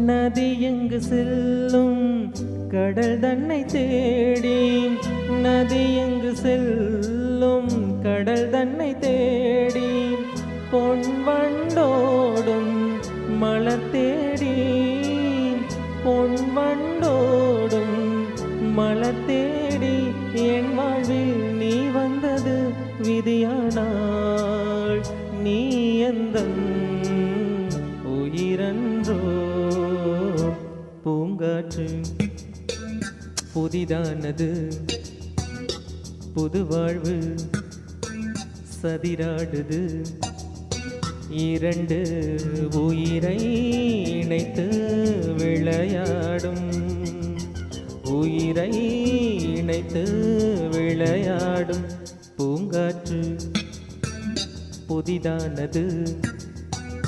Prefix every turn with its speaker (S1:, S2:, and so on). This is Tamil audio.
S1: நதி எங்கு செல்லும் கடல் தன்னை தேடி, நதி எங்கு செல்லும் கடல் தன்னை தேடி, பொன் வண்டோடும் மலர் தேடி, பொன் வண்டோடும் மலர் தேடி, என் வாழ்வில் நீ வந்தது விதியானாள். நீ எந்தன் உயிரன்றோ பூங்காற்று புதிதானது, புது வாழ்வு சதிராடுது, இரண்டு உயிரை இணைத்து விளையாடும், உயிரை இணைத்து விளையாடும் பூங்காற்று புதிதானது.